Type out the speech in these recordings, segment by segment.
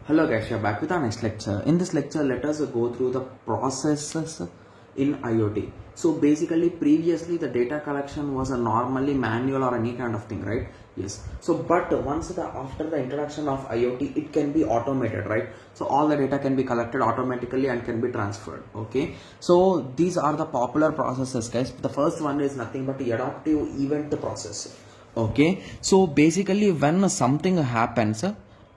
Hello guys, we are back with our next lecture. In this lecture, let us go through the processes in IoT. So basically, previously the data collection was a normally manual or any kind of thing, right? Yes. So but after the introduction of IoT, it can be automated, right? So all the data can be collected automatically and can be transferred. Okay. So these are the popular processes, guys. The first one is nothing but the adaptive event process. Okay. So basically, when something happens,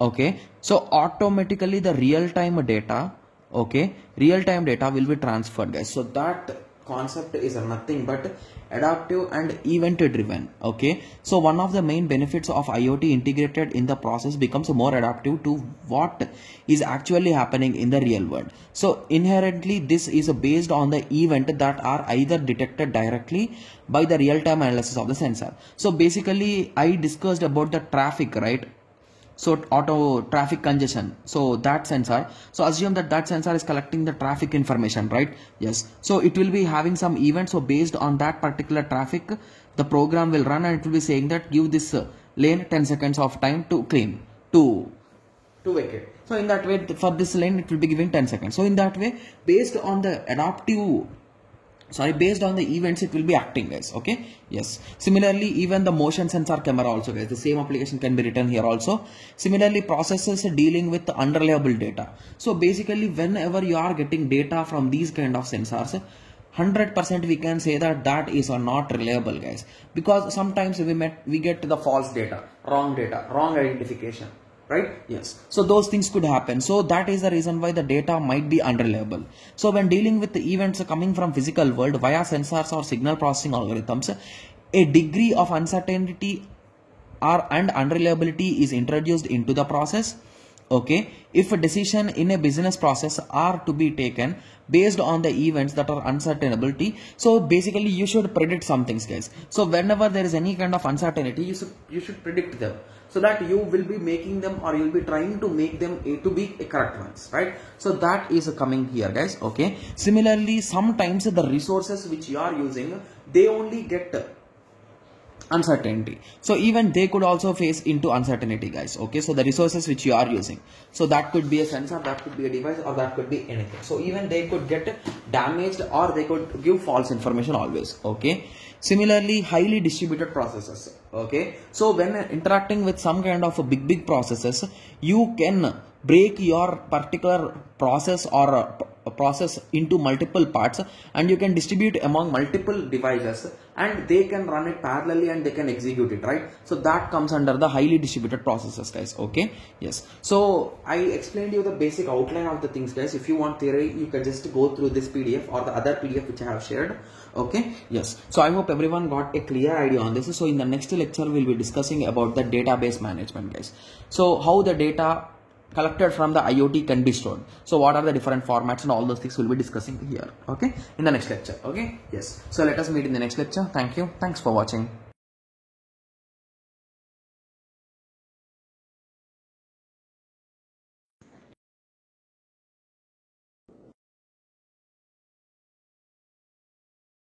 okay, so automatically the real-time data will be transferred, guys. So that concept is nothing but adaptive and event driven. Okay, so one of the main benefits of IoT integrated in the process becomes more adaptive to what is actually happening in the real world. So inherently this is based on the event that are either detected directly by the real-time analysis of the sensor. So basically I discussed about the traffic, right? So auto traffic congestion, so that sensor, so assume that sensor is collecting the traffic information, right? Yes, so it will be having some event. So based on that particular traffic, the program will run and it will be saying that give this lane 10 seconds of time to clean to vacate. So in that way, for this lane it will be giving 10 seconds. So in that way, based on the based on the events, it will be acting, guys. Okay, yes. Similarly, even the motion sensor camera also, guys, the same application can be written here also. Similarly, processes dealing with unreliable data. So basically, whenever you are getting data from these kind of sensors, 100% we can say that is not reliable, guys, because sometimes we get the false data, wrong identification, right? Yes, so those things could happen. So that is the reason why the data might be unreliable. So when dealing with the events coming from physical world via sensors or signal processing algorithms, a degree of uncertainty and unreliability is introduced into the process. Okay, if a decision in a business process are to be taken based on the events that are uncertainty, so basically you should predict some things, guys. So whenever there is any kind of uncertainty, you should predict them, so that you will be making them, or you will be trying to make them to be a correct ones, right? So that is coming here, guys. Okay, similarly, sometimes the resources which you are using, they only get uncertainty, so even they could also face into uncertainty, guys. Okay, so the resources which you are using, so that could be a sensor, that could be a device, or that could be anything. So even they could get damaged, or they could give false information always. Okay, similarly, highly distributed processes. Okay, so when interacting with some kind of a big processes, you can break your particular process or a process into multiple parts, and you can distribute among multiple devices, and they can run it parallelly and they can execute it, right? So that comes under the highly distributed processes, guys. Okay, yes, so I explained you the basic outline of the things, guys. If you want theory, you can just go through this PDF or the other PDF which I have shared. Okay, yes, so I hope everyone got a clear idea on this. So in the next lecture we'll be discussing about the database management, guys. So how the data collected from the IoT can be stored, so what are the different formats, and all those things we'll be discussing here. Okay, in the next lecture. Okay, yes, so let us meet in the next lecture. Thank you, thanks for watching.